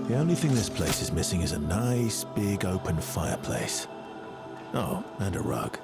The only thing this place is missing is a nice, big, open fireplace. Oh, and a rug.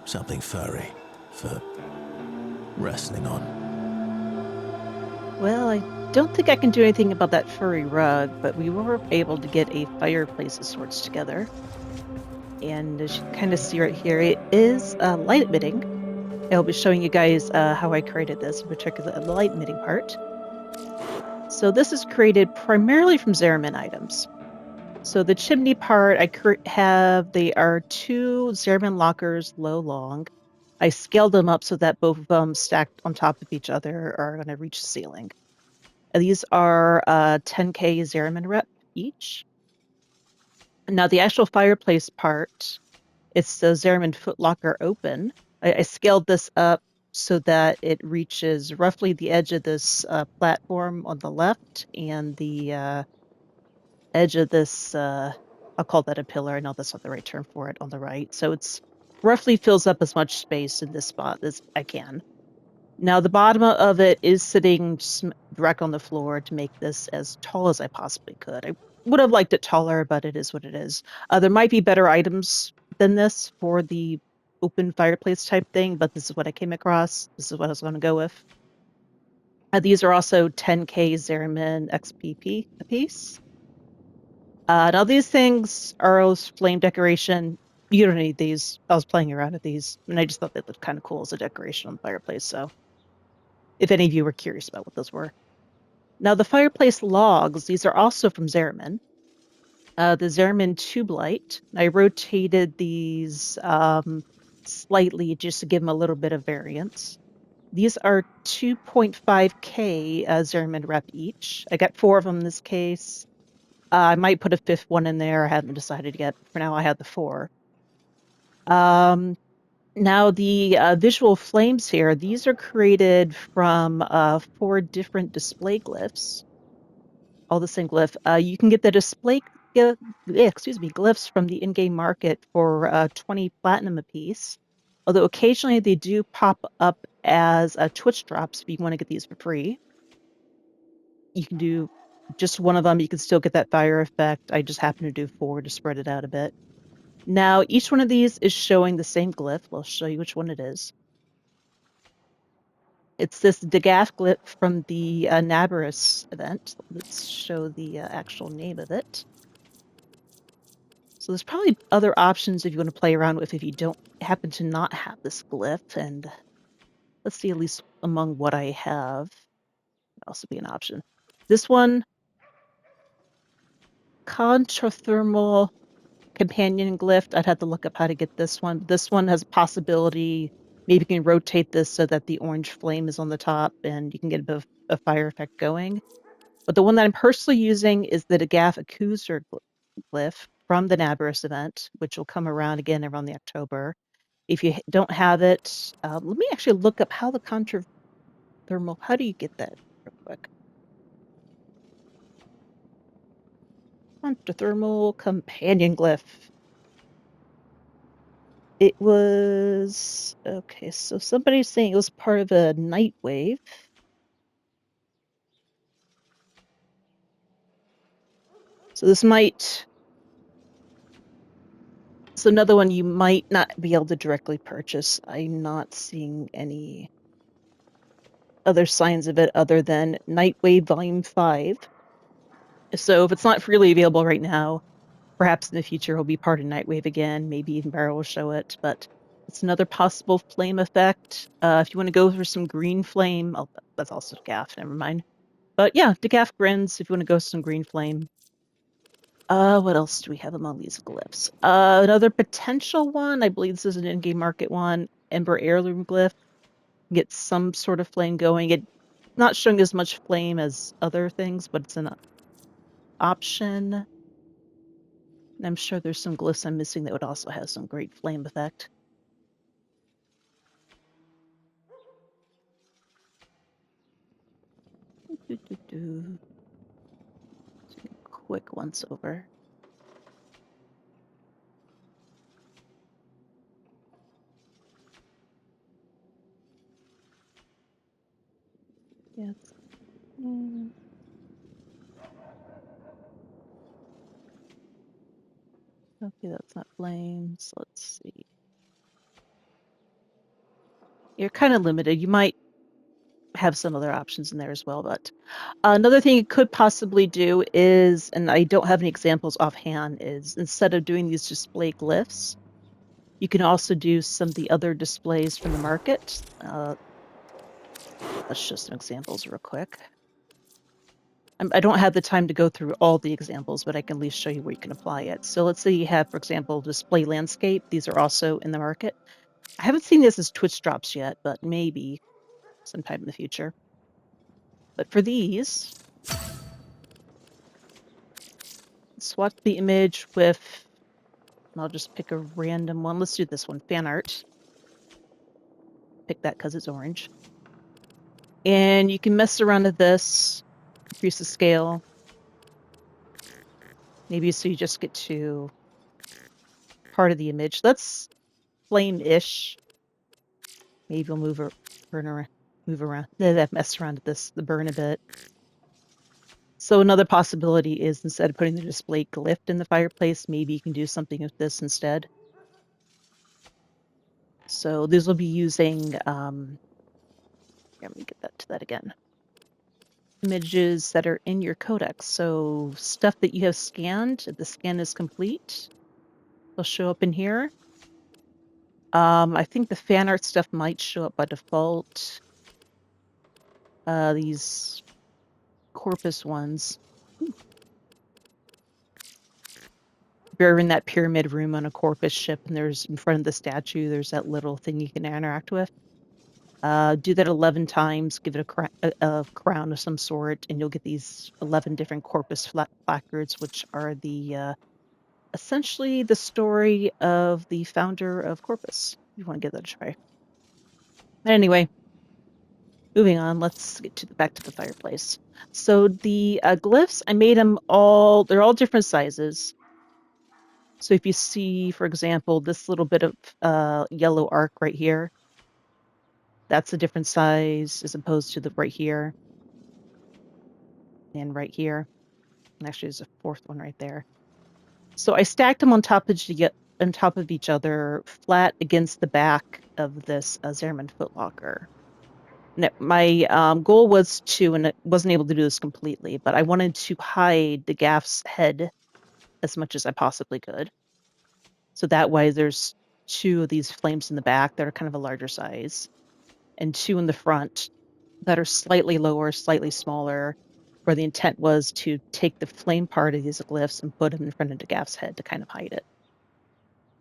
Something furry for wrestling on. Well, I don't think I can do anything about that furry rug, but we were able to get a fireplace of sorts together. And as you can kind of see right here, it is light emitting. I'll be showing you guys how I created this, in particular the light emitting part. So this is created primarily from Zeramin items. So the chimney part, they are two Zeramin lockers, low, long. I scaled them up so that both of them stacked on top of each other are going to reach the ceiling. These are 10K Zeramin rep each. Now the actual fireplace part, it's the Zeramin footlocker open. I scaled this up so that it reaches roughly the edge of this platform on the left and the edge of this, I'll call that a pillar. I know that's not the right term for it, on the right. So it's roughly fills up as much space in this spot as I can. Now the bottom of it is sitting direct on the floor to make this as tall as I possibly could. I would have liked it taller, but it is what it is. There might be better items than this for the open fireplace type thing, but this is what I came across. This is what I was going to go with. These are also 10K Zeramin XPP a piece. Now these things are flame decoration. You don't need these. I was playing around with these, and I just thought they looked kind of cool as a decoration on the fireplace. So if any of you were curious about what those were. Now the fireplace logs, these are also from Zeramin. The Zeramin tube light. I rotated these slightly just to give them a little bit of variance. These are 2.5K Zeramin rep each. I got 4 of them in this case. I might put a 5th one in there. I haven't decided yet. For now, I have the 4. Now the visual flames here, these are created from 4 different display glyphs. All the same glyph. You can get the glyphs from the in-game market for 20 platinum apiece. Although occasionally they do pop up as Twitch drops if you want to get these for free. You can do just one of them. You can still get that fire effect. I just happen to do 4 to spread it out a bit. Now, each one of these is showing the same glyph. I'll show you which one it is. It's this Dagath glyph from the Nabarus event. Let's show the actual name of it. So there's probably other options if you want to play around with if you don't happen to not have this glyph. And let's see, at least among what I have, also be an option. This one, Contrathermal Companion Glyph. I'd have to look up how to get this one. This one has a possibility. Maybe you can rotate this so that the orange flame is on the top and you can get a bit of a fire effect going. But the one that I'm personally using is the Dagath Accuser glyph from the Nabarus event, which will come around again around the October. If you don't have it, let me actually look up how the contrathermal, how do you get that real quick? Contrathermal Companion Glyph. It was, okay, so somebody's saying it was part of a night wave. So this might, it's another one you might not be able to directly purchase. I'm not seeing any other signs of it other than Nightwave Volume 5. So if it's not freely available right now, perhaps in the future it'll be part of Nightwave again. Maybe even Barrow will show it, but it's another possible flame effect. If you want to go for some green flame, oh, that's also Gaff, never mind. But yeah, Decaf grins if you want to go some green flame. What else do we have among these glyphs? Another potential one, I believe this is an in-game market one, Ember Heirloom glyph. Get some sort of flame going. It's not showing as much flame as other things, but it's an option. And I'm sure there's some glyphs I'm missing that would also have some great flame effect. Quick once over. Yes. Okay, that's not flames. Let's see. You're kind of limited. You might have some other options in there as well, but another thing you could possibly do is, and I don't have any examples offhand, is instead of doing these display glyphs, you can also do some of the other displays from the market. Let's show some examples real quick. I don't have the time to go through all the examples, but I can at least show you where you can apply it. So let's say you have, for example, display landscape. These are also in the market. I haven't seen this as Twitch drops yet, but maybe sometime in the future. But for these, swap the image with, and I'll just pick a random one. Let's do this one, fan art. Pick that because it's orange. And you can mess around with this, increase the scale. Maybe so you just get to part of the image. That's flame-ish. Maybe we'll move around, mess around with this, the burn a bit. So another possibility is instead of putting the display glyph in the fireplace, maybe you can do something with this instead. So these will be using, let me get that to that again. Images that are in your codex. So stuff that you have scanned, if the scan is complete, they'll show up in here. I think the fan art stuff might show up by default. These corpus ones. If you're in that pyramid room on a corpus ship and there's in front of the statue, there's that little thing you can interact with. Do that 11 times, give it a crown of some sort, and you'll get these 11 different corpus placards, which are the essentially the story of the founder of Corpus. You want to give that a try. But anyway, moving on, let's get back to the fireplace. So the glyphs, I made them all, they're all different sizes. So if you see, for example, this little bit of yellow arc right here, that's a different size as opposed to the right here and right here. And actually, there's a fourth one right there. So I stacked them on top of each other, flat against the back of this Zerman footlocker. And my goal was to, and I wasn't able to do this completely, but I wanted to hide the Gaff's head as much as I possibly could. So that way there's two of these flames in the back that are kind of a larger size, and two in the front that are slightly lower, slightly smaller, where the intent was to take the flame part of these glyphs and put them in front of the Gaff's head to kind of hide it.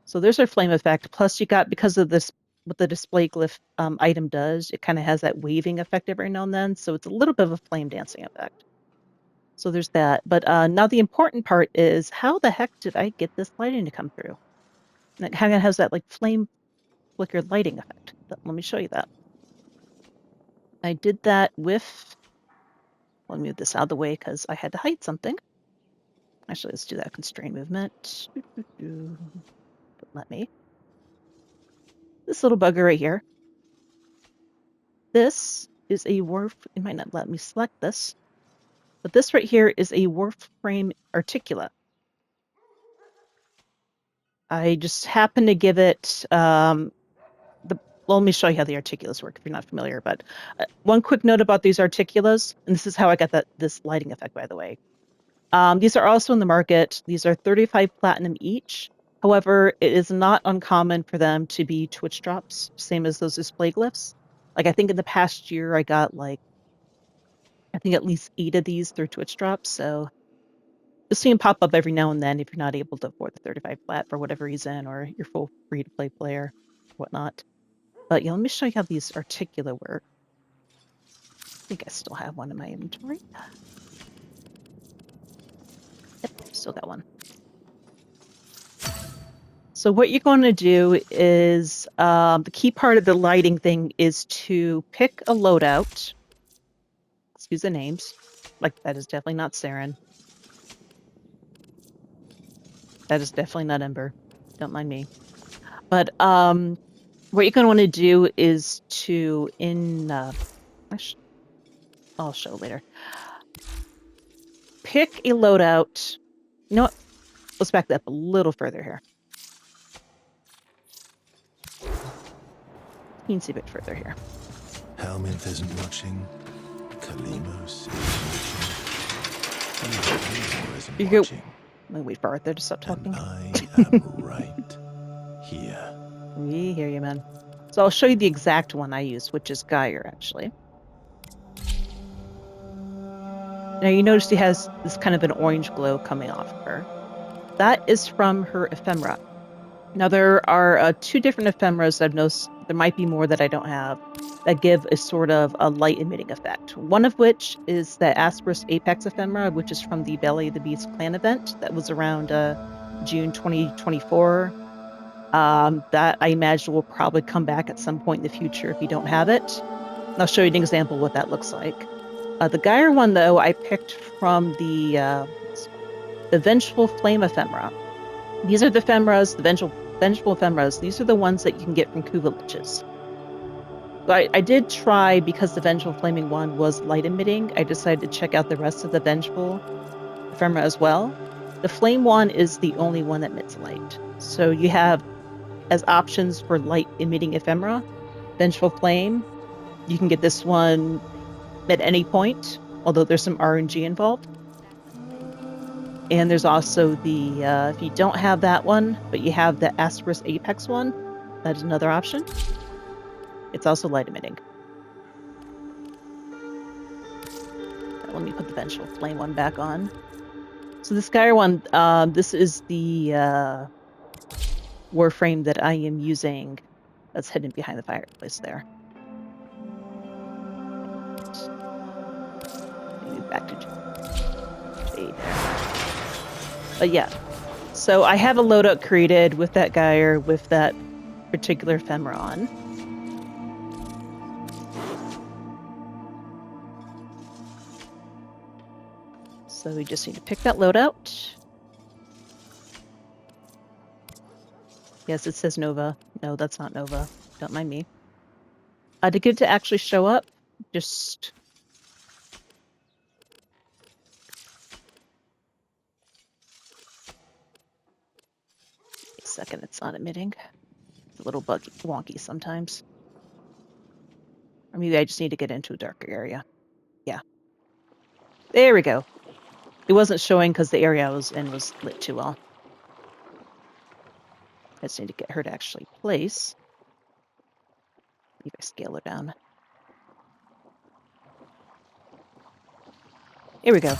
So there's our flame effect. Plus you got, because of this, what the display glyph item does, it kind of has that waving effect every now and then. So it's a little bit of a flame dancing effect. So there's that. But now the important part is, how the heck did I get this lighting to come through? And it kind of has that like flame flicker lighting effect. Let me show you that. I did that with, let me move this out of the way because I had to hide something. Actually, let's do that constraint movement. Let me. This little bugger right here. This is a it might not let me select this, but this right here is a Warframe articulate. I just happen to give it let me show you how the articulates work if you're not familiar. But one quick note about these articulates, and this is how I got this lighting effect, by the way. These are also in the market. These are 35 platinum each. However, it is not uncommon for them to be Twitch drops, same as those display glyphs. Like I think in the past year, I got I think at least 8 of these through Twitch drops. So you'll see them pop up every now and then if you're not able to afford the 35 flat for whatever reason, or you're full free-to-play player, whatnot. But yeah, let me show you how these articula work. I think I still have one in my inventory. Yep, still got one. So what you're going to do is, the key part of the lighting thing is to pick a loadout. Excuse the names. Like, that is definitely not Saren. That is definitely not Ember. Don't mind me. But what you're going to want to do is to, I'll show later. Pick a loadout. You know what? Let's back that up a little further here. Teensy bit further here. Helminth isn't watching. Kalimos isn't watching. Eleanor isn't You go. watching. Let me wait for Arthur to stop talking. And I am right here. We hear you, man. So I'll show you the exact one I use, which is Geyer, actually. Now you notice she has this kind of an orange glow coming off of her. That is from her ephemera. Now there are 2 different ephemeras I've noticed. There might be more that I don't have that give a sort of a light emitting effect. One of which is the Asperus Apex ephemera, which is from the Belly of the Beast clan event that was around June 2024. That I imagine will probably come back at some point in the future if you don't have it. And I'll show you an example of what that looks like. The Geyer one, though, I picked from the Vengeful Flame ephemera. These are the ephemeras, the Vengeful ephemeras. These are the ones that you can get from Kuva Liches. So I did try, because the Vengeful Flaming one was light emitting, I decided to check out the rest of the Vengeful ephemera as well. The Flame one is the only one that emits light. So you have, as options for light emitting ephemera, Vengeful Flame. You can get this one at any point, although there's some RNG involved. And there's also the, if you don't have that one, but you have the Asperus Apex one, that is another option. It's also light emitting. Now, let me put the Vengeful Flame one back on. So this Geyer one, this is the Warframe that I am using that's hidden behind the fireplace there. Maybe back to Jade there. But yeah, so I have a loadout created with that Geyer, with that particular ephemera on. So we just need to pick that loadout. Yes, it says Nova. No, that's not Nova. Don't mind me. To get it to actually show up, just... a second, it's not emitting. It's a little buggy, wonky sometimes. Or maybe I just need to get into a darker area. Yeah. There we go. It wasn't showing because the area I was in was lit too well. I just need to get her to actually place. Maybe I scale her down. Here we go.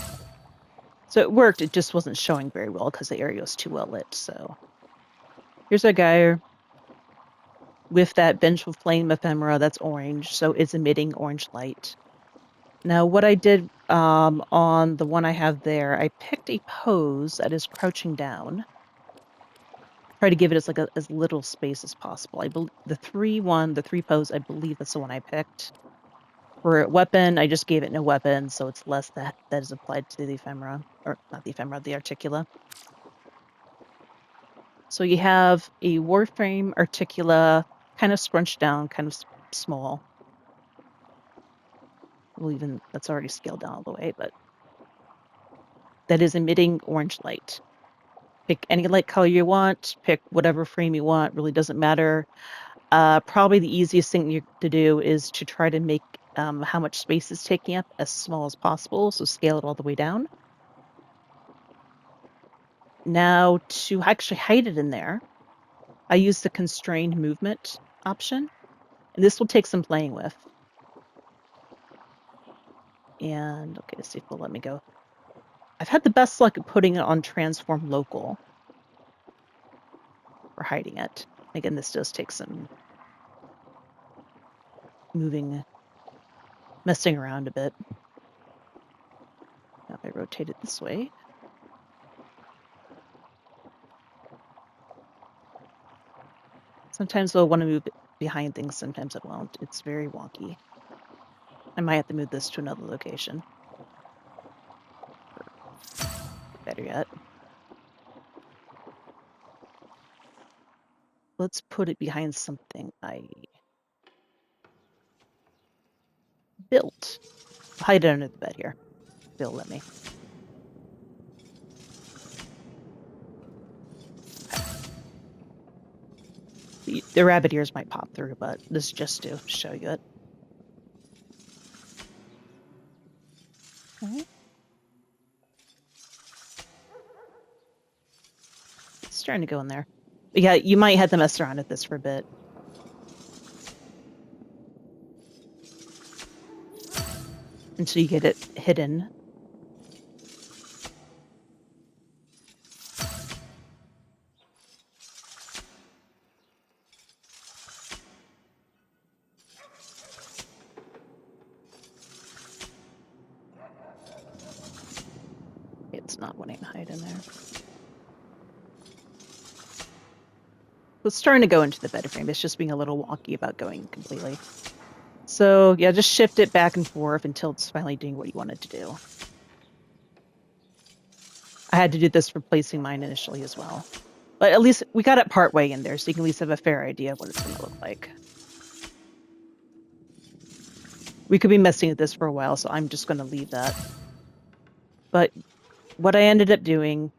So it worked, it just wasn't showing very well because the area was too well lit, so... Here's our Geyer with that Vengeful Flame ephemera that's orange, so it's emitting orange light. Now, what I did on the one I have there, I picked a pose that is crouching down. Try to give it as little space as possible. I believe the 3 pose, I believe that's the one I picked. For weapon, I just gave it no weapon, so it's less that is applied to the ephemera, or not the ephemera, the articula. So you have a Warframe articula, kind of scrunched down, kind of small. Well, even that's already scaled down all the way, but that is emitting orange light. Pick any light color you want, pick whatever frame you want, really doesn't matter. Probably the easiest thing to do is to try to make how much space is taking up as small as possible, so scale it all the way down. Now, to actually hide it in there, I use the constrained movement option, and this will take some playing with. And, okay, let's see if it'll let me go. I've had the best luck at putting it on transform local for hiding it. Again, this does take some messing around a bit. Now if I rotate it this way. Sometimes I'll want to move it behind things, sometimes it won't. It's very wonky. I might have to move this to another location. Better yet. Let's put it behind something I built. Hide it under the bed here. Bill, let me. The rabbit ears might pop through, but this is just to show you it. Okay. It's trying to go in there. But yeah, you might have to mess around with this for a bit. Until you get it hidden. It's not wanting to hide in there. It's starting to go into the bed frame. It's just being a little wonky about going completely. So yeah, just shift it back and forth until it's finally doing what you want it to do. I had to do this for placing mine initially as well. But at least we got it partway in there, so you can at least have a fair idea of what it's going to look like. We could be messing with this for a while, so I'm just going to leave that. But what I ended up doing,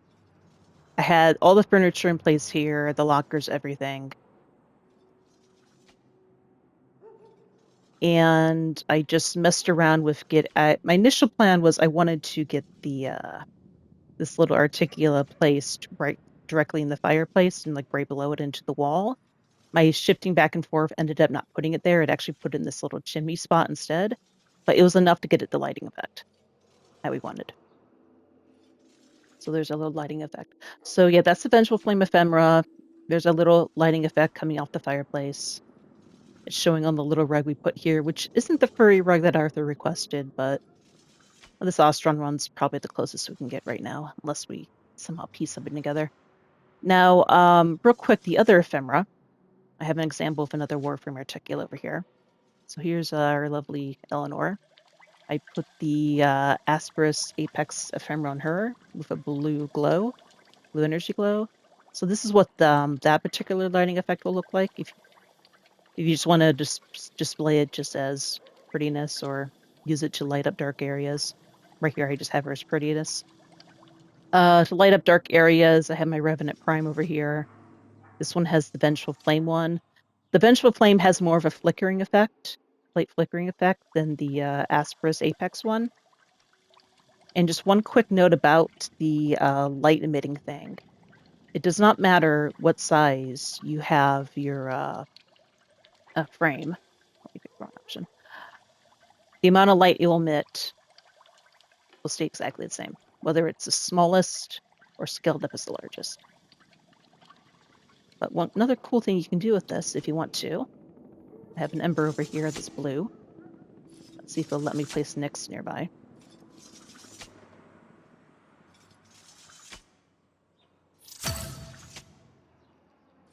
I had all the furniture in place here, the lockers, everything. And I just messed around with my initial plan was I wanted to get the this little articula placed right directly in the fireplace and like right below it into the wall. My shifting back and forth ended up not putting it there. It actually put it in this little chimney spot instead, but it was enough to get it the lighting effect that we wanted. So there's a little lighting effect. So yeah, that's the Vengeful Flame Ephemera. There's a little lighting effect coming off the fireplace. It's showing on the little rug we put here, which isn't the furry rug that Arthur requested, but this Ostron one's probably the closest we can get right now, unless we somehow piece something together. Now, real quick, the other ephemera. I have an example of another Warframe articulate over here. So here's our lovely Eleanor. I put the Asperus Apex ephemera on her with a blue energy glow. So this is what that particular lighting effect will look like if you just want to display it just as prettiness or use it to light up dark areas. Right here, I just have her as prettiness. To light up dark areas, I have my Revenant Prime over here. This one has the Vengeful Flame one. The Vengeful Flame has more of a flickering effect, light flickering effect, than the Asperus Apex one. And just one quick note about the light emitting thing. It does not matter what size you have your frame. Let me pick the wrong option. The amount of light it will emit will stay exactly the same, whether it's the smallest or scaled up as the largest. But another cool thing you can do with this, if you want to, I have an ember over here that's blue. Let's see if it'll let me place Nyx nearby.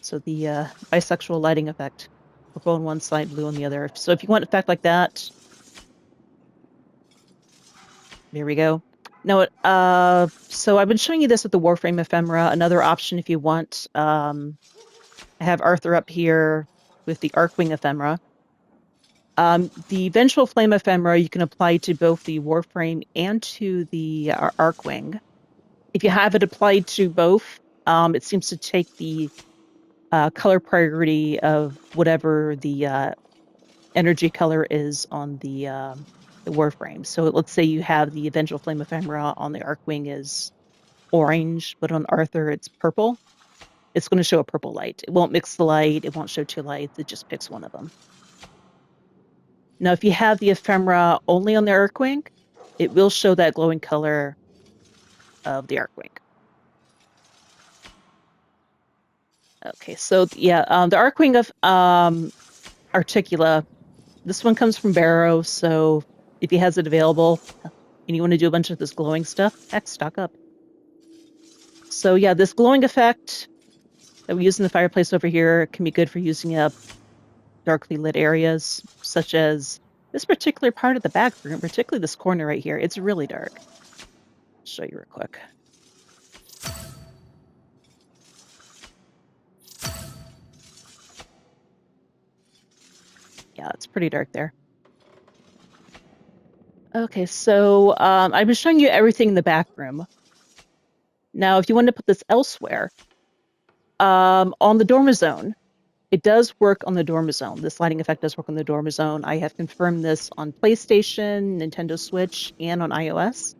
So the bisexual lighting effect, purple on one side, blue on the other. So if you want an effect like that, there we go. Now, so I've been showing you this with the Warframe ephemera. Another option if you want, I have Arthur up here with the Arcwing ephemera. The Vengeful Flame ephemera you can apply to both the Warframe and to the Arcwing. If you have it applied to both, it seems to take the color priority of whatever the energy color is on the Warframe. So let's say you have the Vengeful Flame ephemera on the Arcwing is orange, but on Arthur it's purple. It's going to show a purple light. It won't mix the light. It won't show two lights. It just picks one of them. Now, if you have the ephemera only on the Arcwing, it will show that glowing color of the Arcwing. Okay, so yeah, the Arcwing of Articula, this one comes from Barrow, so if he has it available and you want to do a bunch of this glowing stuff, heck, stock up. So yeah, this glowing effect that we use in the fireplace over here can be good for using up darkly lit areas, such as this particular part of the backroom, particularly this corner right here. It's really dark. I'll show you real quick. Yeah, it's pretty dark there. Okay, so I've been showing you everything in the back room. Now, if you want to put this elsewhere, on the Dormizone, It does work on the Dormizone. This lighting effect does work on the Dormizone. I have confirmed this on PlayStation, Nintendo Switch, and on iOS.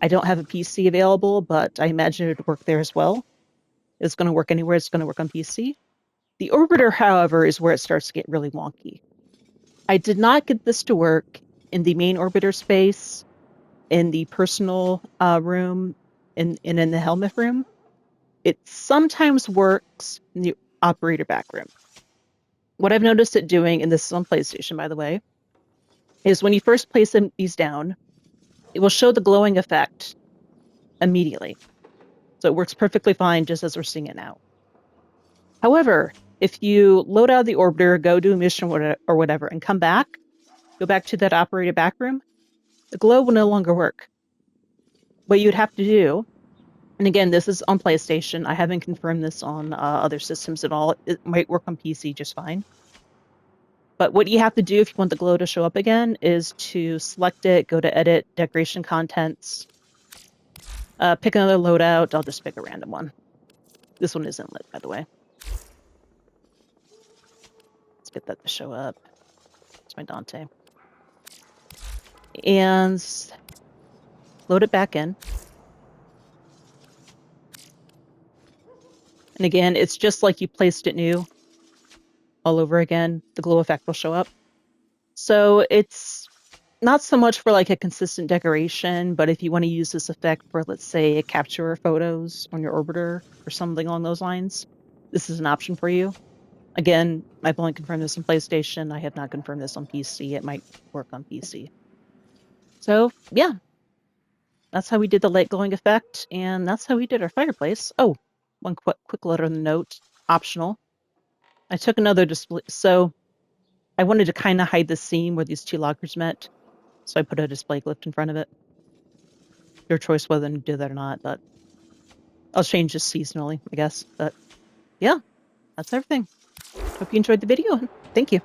I don't have a PC available, but I imagine it would work there as well. It's going to work anywhere. It's going to work on PC. The Orbiter, however, is where it starts to get really wonky. I did not get this to work in the main Orbiter space, in the personal room, and in the helmet room. It sometimes works in the operator backroom. What I've noticed it doing, and this is on PlayStation, by the way, is when you first place these down, it will show the glowing effect immediately. So it works perfectly fine just as we're seeing it now. However, if you load out of the orbiter, go do a mission or whatever, and come back, go back to that operator backroom, the glow will no longer work. What you'd have to do, and again, this is on PlayStation. I haven't confirmed this on other systems at all. It might work on PC just fine. But what you have to do if you want the glow to show up again is to select it, go to Edit, Decoration Contents, pick another loadout. I'll just pick a random one. This one isn't lit, by the way. Let's get that to show up. It's my Dante. And load it back in. And again, it's just like you placed it new all over again. The glow effect will show up. So it's not so much for like a consistent decoration, but if you want to use this effect for, let's say, capture photos on your orbiter or something along those lines, this is an option for you. Again, I've only confirmed this on PlayStation. I have not confirmed this on PC. It might work on PC. So, yeah. That's how we did the light glowing effect, and that's how we did our fireplace. Oh, one quick letter in the note. Optional. I took another display. So I wanted to kind of hide the seam where these two lockers met. So I put a display glyph in front of it. Your choice whether to do that or not, but I'll change this seasonally, I guess. But yeah, that's everything. Hope you enjoyed the video. Thank you.